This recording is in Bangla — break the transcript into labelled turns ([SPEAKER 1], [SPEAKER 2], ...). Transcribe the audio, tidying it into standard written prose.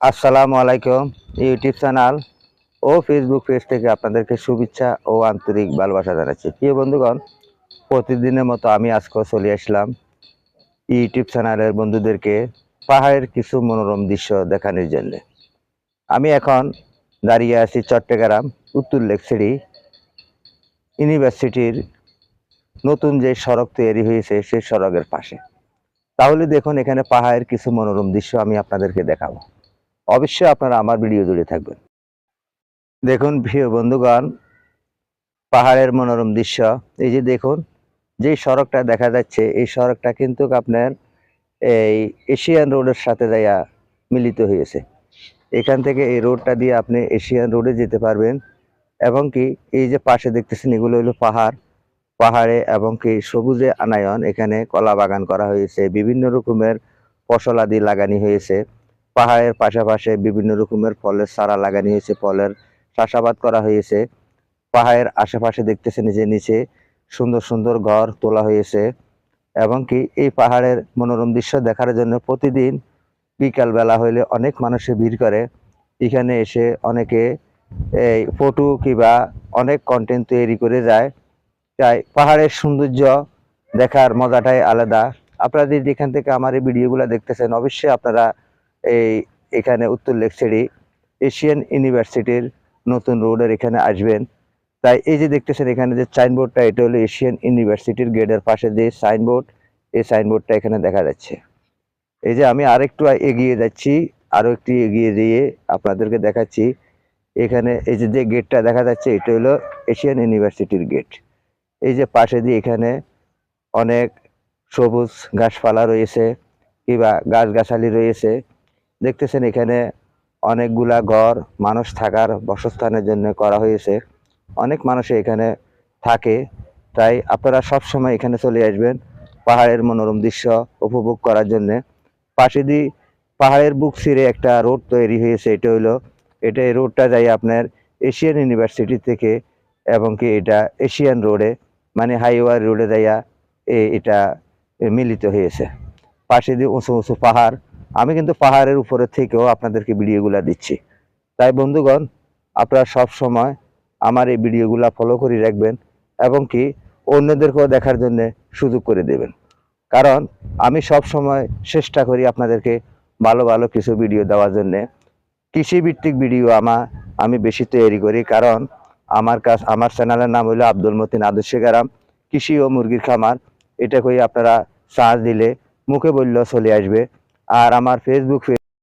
[SPEAKER 1] আসসালামু আলাইকুম। ইউটিউব চ্যানেল ও ফেসবুক পেজ থেকে আপনাদেরকে শুভেচ্ছা ও আন্তরিক ভালোবাসা জানাচ্ছি। প্রিয় বন্ধুগণ, প্রতিদিনের মতো আমি আজকেও চলে আসলাম ইউটিউব চ্যানেলের বন্ধুদেরকে পাহাড়ের কিছু মনোরম দৃশ্য দেখানোর জন্য। আমি এখন দাঁড়িয়ে আছি চট্টগ্রাম উত্তর লেকসিটি ইউনিভার্সিটির নতুন যে সড়ক তৈরি হয়েছে সেই সড়কের পাশে। তাহলে দেখুন এখানে পাহাড়ের কিছু মনোরম দৃশ্য আমি আপনাদেরকে দেখাবো। অবশ্যই আপনারা আমার ভিডিও জুড়ে থাকবেন। দেখুন প্রিয় বন্ধুগণ, পাহাড়ের মনোরম দৃশ্য। এই যে দেখুন, যে সড়কটা দেখা যাচ্ছে এই সড়কটা কিন্তু আপনার এই এশিয়ান রোডের সাথে যাইয়া মিলিত হয়েছে। এখান থেকে এই রোডটা দিয়ে আপনি এশিয়ান রোডে যেতে পারবেন। এবং কি এই যে পাশে দেখতেছেন এগুলো হলো পাহাড়। পাহাড়ে এবং কি সবুজে আনায়ন, এখানে কলা বাগান করা হয়েছে, বিভিন্ন রকমের ফসলাদি লাগানি হয়েছে। পাহাড়ের পাশাপাশি বিভিন্ন রকমের ফলের চারা লাগানি হয়েছে, ফলের চাষাবাদ করা হয়েছে। পাহাড়ের আশেপাশে দেখতেছেন যে নিচে সুন্দর সুন্দর ঘর তোলা হয়েছে। এবং কি এই পাহাড়ের মনোরম দৃশ্য দেখার জন্য প্রতিদিন বিকাল বেলা হইলে অনেক মানুষে ভিড় করে। এখানে এসে অনেকে এই ফটো কিংবা অনেক কন্টেন্ট তৈরি করে যায়। তাই পাহাড়ের সৌন্দর্য দেখার মজাটাই আলাদা। আপনারা যদি এখান থেকে আমার এই ভিডিওগুলো দেখতেছেন, অবশ্যই আপনারা এই এখানে উত্তর লেকসিটি এশিয়ান ইউনিভার্সিটির নতুন রোডের এখানে আসবেন। তাই এই যে দেখতেছেন এখানে যে সাইনবোর্ডটা, এটা হলো এশিয়ান ইউনিভার্সিটির গেটের পাশে যে সাইনবোর্ড, এই সাইনবোর্ডটা এখানে দেখা যাচ্ছে। এই যে আমি আরেকটু এগিয়ে যাচ্ছি, আরো একটু এগিয়ে দিয়ে আপনাদেরকে দেখাচ্ছি। এখানে এই যে যে গেটটা দেখা যাচ্ছে এটা হলো এশিয়ান ইউনিভার্সিটির গেট। এই যে পাশে দিয়ে এখানে অনেক সবুজ গাছপালা রয়েছে কিংবা গাছগাছালি রয়েছে। দেখতেছেন এখানে অনেকগুলা ঘর মানুষ থাকার বাসস্থানের জন্য করা হয়েছে। অনেক মানুষ এখানে থাকে। তাই আপনারা সব সময় এখানে চলে আসবেন পাহাড়ের মনোরম দৃশ্য উপভোগ করার জন্য। পাশে দিয়ে পাহাড়ের বুক ছিঁড়ে একটা রোড তৈরি হয়েছে, এটা এই রোডটা যায় আপনার এশিয়ান ইউনিভার্সিটি থেকে এবং কি এটা এশিয়ান রোডে মানে হাইওয়ে রোডে যাইয়া এটা মিলিত হয়েছে। পাশে দিয়ে উঁচু উঁচু পাহাড়। আমি কিন্তু পাহাড়ের উপরে থেকেও আপনাদেরকে ভিডিওগুলা দিচ্ছি। তাই বন্ধুগণ, আপনারা সব সময় আমার এই ভিডিওগুলা ফলো করে রাখবেন এবং কি অন্যদেরকেও দেখার জন্য সুযোগ করে দেবেন। কারণ আমি সব সময় চেষ্টা করি আপনাদেরকে ভালো ভালো কিছু ভিডিও দেওয়ার জন্য। কৃষিভিত্তিক ভিডিও আমি বেশি তৈরি করি, কারণ আমার চ্যানেলের নাম হলো আব্দুল মতিন আদর্শ গ্রাম কৃষি ও মুরগির খামার। এটা কই আপনারা সার্চ দিলে মুখে বললেও চলে আসবে। আর আমার ফেসবুক